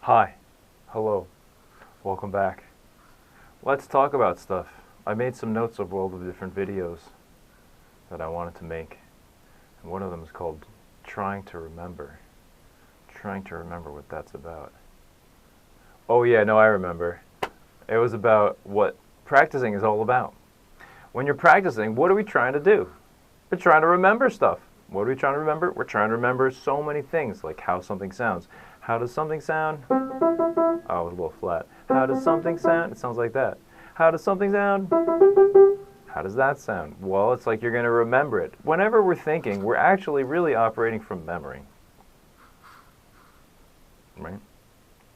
Hi, hello, welcome back. Let's talk about stuff. I made some notes of all the different videos that I wanted to make. And one of them is called Trying to Remember. Trying to remember what that's about. Oh yeah, no, I remember. It was about what practicing is all about. When you're practicing, what are we trying to do? We're trying to remember stuff. What are we trying to remember? We're trying to remember so many things, like how something sounds. How does something sound? Oh, it was a little flat. How does something sound? It sounds like that. How does something sound? How does that sound? Well, it's like you're going to remember it. Whenever we're thinking, we're actually really operating from memory. Right?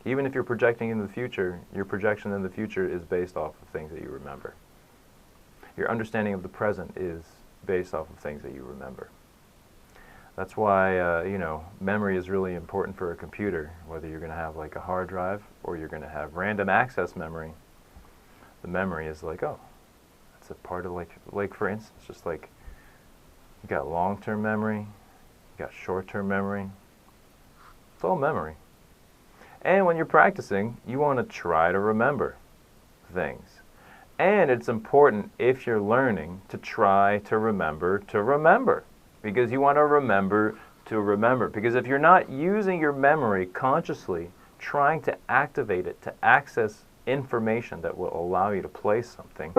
Even if you're projecting into the future, your projection in the future is based off of things that you remember. Your understanding of the present is based off of things that you remember. That's why, memory is really important for a computer, whether you're going to have like a hard drive or you're going to have random access memory. The memory is like, oh, it's a part of like for instance, just like you got long-term memory, you got short-term memory. It's all memory. And when you're practicing, you want to try to remember things. And it's important, if you're learning, to try to remember to remember. Because you want to remember to remember. Because if you're not using your memory consciously, trying to activate it to access information that will allow you to play something,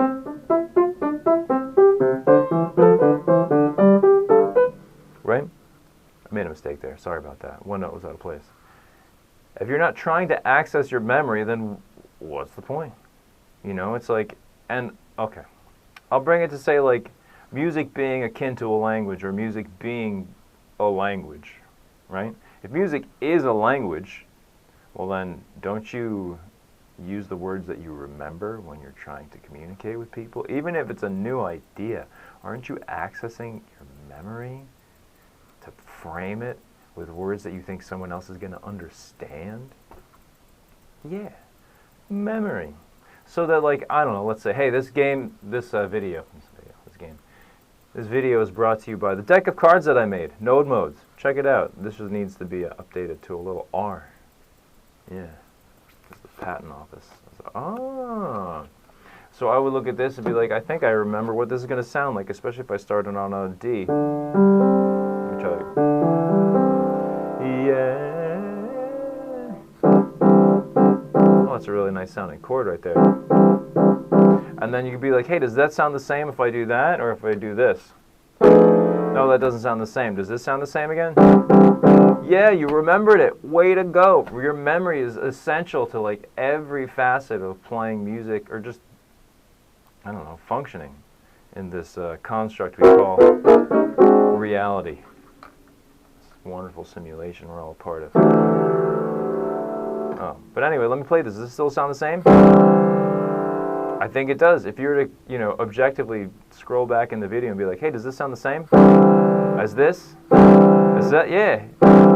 right? I made a mistake there. Sorry about that. One note was out of place. If you're not trying to access your memory, then what's the point? You know, it's like, and okay, I'll bring it to say like music being akin to a language, or music being a language, right? If music is a language, well then don't you use the words that you remember when you're trying to communicate with people? Even if it's a new idea, aren't you accessing your memory to frame it with words that you think someone else is going to understand? Yeah, memory. So that, like, I don't know, let's say, hey, this video is brought to you by the deck of cards that I made, gnöd-möd. Check it out. This just needs to be updated to a little R. Yeah, it's the patent office. Ah. So I would look at this and be like, I think I remember what this is going to sound like, especially if I started on a D. Let me try it. Yeah. Oh, that's a really nice sounding chord right there. And then you could be like, hey, does that sound the same if I do that or if I do this? No, that doesn't sound the same. Does this sound the same again? Yeah, you remembered it. Way to go. Your memory is essential to like every facet of playing music, or just, I don't know, functioning in this construct we call reality. This wonderful simulation we're all a part of. Oh, but anyway, let me play this. Does this still sound the same? I think it does. If you were to, objectively scroll back in the video and be like, hey, does this sound the same as this? Is that? Yeah,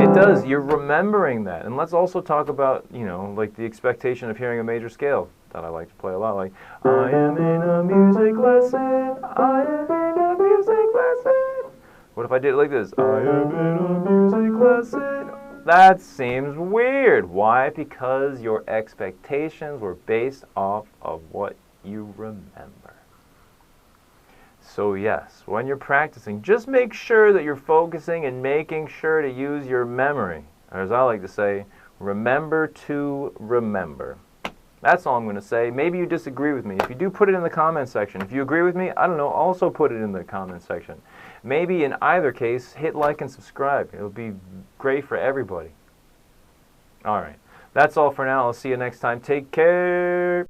it does. You're remembering that. And let's also talk about, like the expectation of hearing a major scale that I like to play a lot. Like, I am in a music lesson. I am in a music lesson. What if I did it like this? I am in a music lesson. That seems weird. Why? Because your expectations were based off of what you remember. So yes, when you're practicing, just make sure that you're focusing and making sure to use your memory. Or as I like to say, remember to remember. That's all I'm going to say. Maybe you disagree with me. If you do, put it in the comment section. If you agree with me, I don't know, also put it in the comment section. Maybe in either case, hit like and subscribe. It'll be great for everybody. All right. That's all for now. I'll see you next time. Take care.